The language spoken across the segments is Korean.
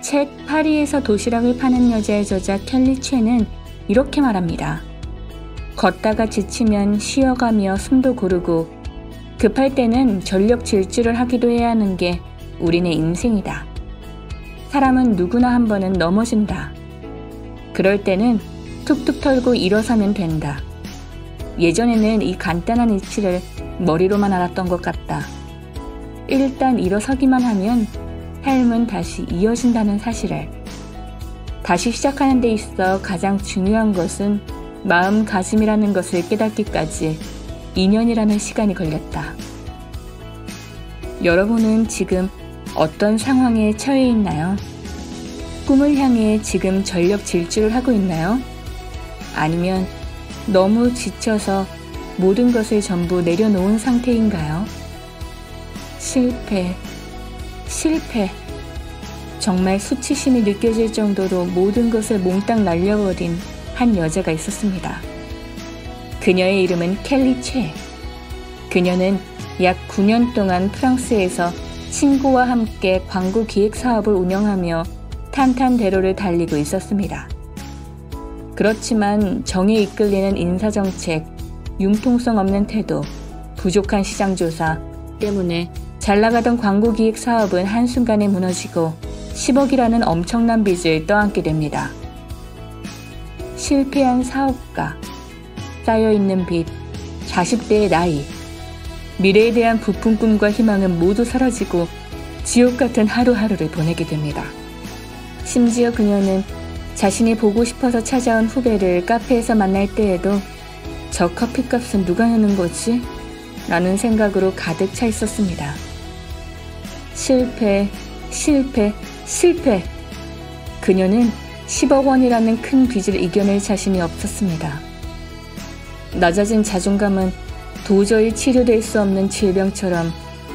책 파리에서 도시락을 파는 여자의 저자 켈리 최는 이렇게 말합니다. 걷다가 지치면 쉬어가며 숨도 고르고 급할 때는 전력 질주를 하기도 해야 하는 게 우리네 인생이다. 사람은 누구나 한 번은 넘어진다. 그럴 때는 툭툭 털고 일어서면 된다. 예전에는 이 간단한 이치를 머리로만 알았던 것 같다. 일단 일어서기만 하면 삶은 다시 이어진다는 사실을. 다시 시작하는 데 있어 가장 중요한 것은 마음가짐이라는 것을 깨닫기까지 2년이라는 시간이 걸렸다. 여러분은 지금 어떤 상황에 처해 있나요? 꿈을 향해 지금 전력 질주를 하고 있나요? 아니면 너무 지쳐서 모든 것을 전부 내려놓은 상태인가요? 실패. 정말 수치심이 느껴질 정도로 모든 것을 몽땅 날려버린 한 여자가 있었습니다. 그녀의 이름은 켈리 최. 그녀는 약 9년 동안 프랑스에서 친구와 함께 광고 기획 사업을 운영하며 탄탄대로를 달리고 있었습니다. 그렇지만 정에 이끌리는 인사정책, 융통성 없는 태도, 부족한 시장조사 때문에 잘나가던 광고 기획 사업은 한순간에 무너지고 10억이라는 엄청난 빚을 떠안게 됩니다. 실패한 사업가, 쌓여있는 빚, 40대의 나이, 미래에 대한 부푼 꿈과 희망은 모두 사라지고 지옥 같은 하루하루를 보내게 됩니다. 심지어 그녀는 자신이 보고 싶어서 찾아온 후배를 카페에서 만날 때에도 저 커피값은 누가 내는 거지? 라는 생각으로 가득 차 있었습니다. 실패. 그녀는 10억 원이라는 큰 빚을 이겨낼 자신이 없었습니다. 낮아진 자존감은 도저히 치료될 수 없는 질병처럼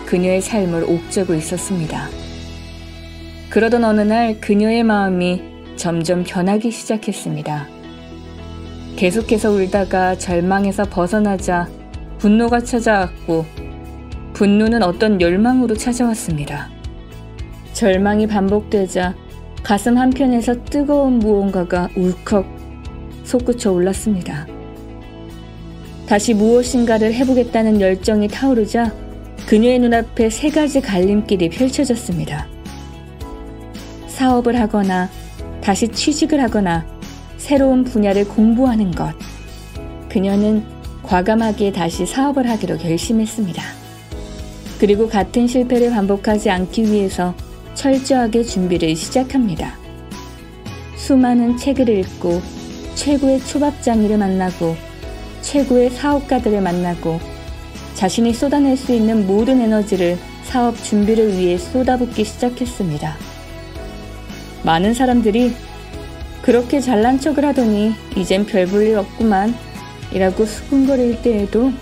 그녀의 삶을 옥죄고 있었습니다. 그러던 어느 날 그녀의 마음이 점점 변하기 시작했습니다. 계속해서 울다가 절망에서 벗어나자 분노가 찾아왔고 분노는 어떤 열망으로 찾아왔습니다. 절망이 반복되자 가슴 한편에서 뜨거운 무언가가 울컥 솟구쳐 올랐습니다. 다시 무엇인가를 해보겠다는 열정이 타오르자 그녀의 눈앞에 3가지 갈림길이 펼쳐졌습니다. 사업을 하거나 다시 취직을 하거나 새로운 분야를 공부하는 것. 그녀는 과감하게 다시 사업을 하기로 결심했습니다. 그리고 같은 실패를 반복하지 않기 위해서 철저하게 준비를 시작합니다. 수많은 책을 읽고 최고의 초밥장이를 만나고 최고의 사업가들을 만나고 자신이 쏟아낼 수 있는 모든 에너지를 사업 준비를 위해 쏟아붓기 시작했습니다. 많은 사람들이 그렇게 잘난 척을 하더니 이젠 별 볼 일 없구만 이라고 수군거릴 때에도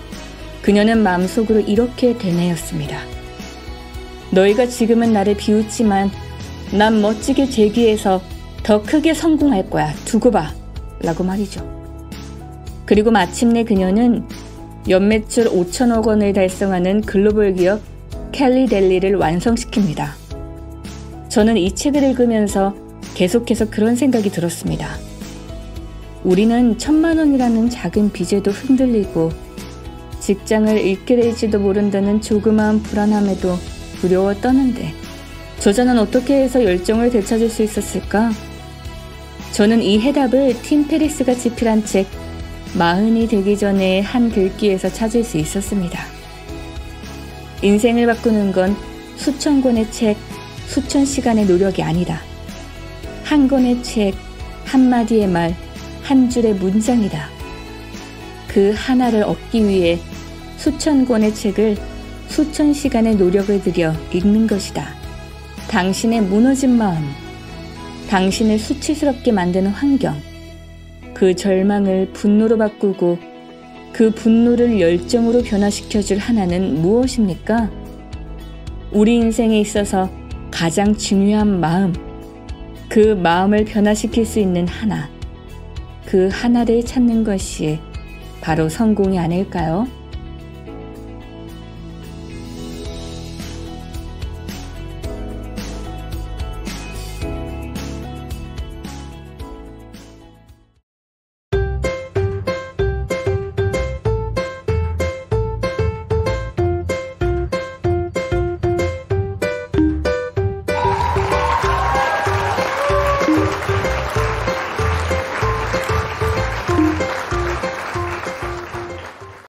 그녀는 마음속으로 이렇게 되뇌었습니다. 너희가 지금은 나를 비웃지만 난 멋지게 재기해서 더 크게 성공할 거야. 두고 봐. 라고 말이죠. 그리고 마침내 그녀는 연매출 5천억 원을 달성하는 글로벌 기업 켈리 델리를 완성시킵니다. 저는 이 책을 읽으면서 계속해서 그런 생각이 들었습니다. 우리는 1,000만 원이라는 작은 빚에도 흔들리고 직장을 잃게 될지도 모른다는 조그마한 불안함에도 두려워 떠는데 저자는 어떻게 해서 열정을 되찾을 수 있었을까? 저는 이 해답을 팀 페리스가 집필한 책 40이 되기 전에 한 글귀에서 찾을 수 있었습니다. 인생을 바꾸는 건 수천 권의 책, 수천 시간의 노력이 아니다. 한 권의 책, 한마디의 말, 한 줄의 문장이다. 그 하나를 얻기 위해 수천 권의 책을 수천 시간의 노력을 들여 읽는 것이다. 당신의 무너진 마음, 당신을 수치스럽게 만드는 환경, 그 절망을 분노로 바꾸고 그 분노를 열정으로 변화시켜줄 하나는 무엇입니까? 우리 인생에 있어서 가장 중요한 마음, 그 마음을 변화시킬 수 있는 하나, 그 하나를 찾는 것이 바로 성공이 아닐까요?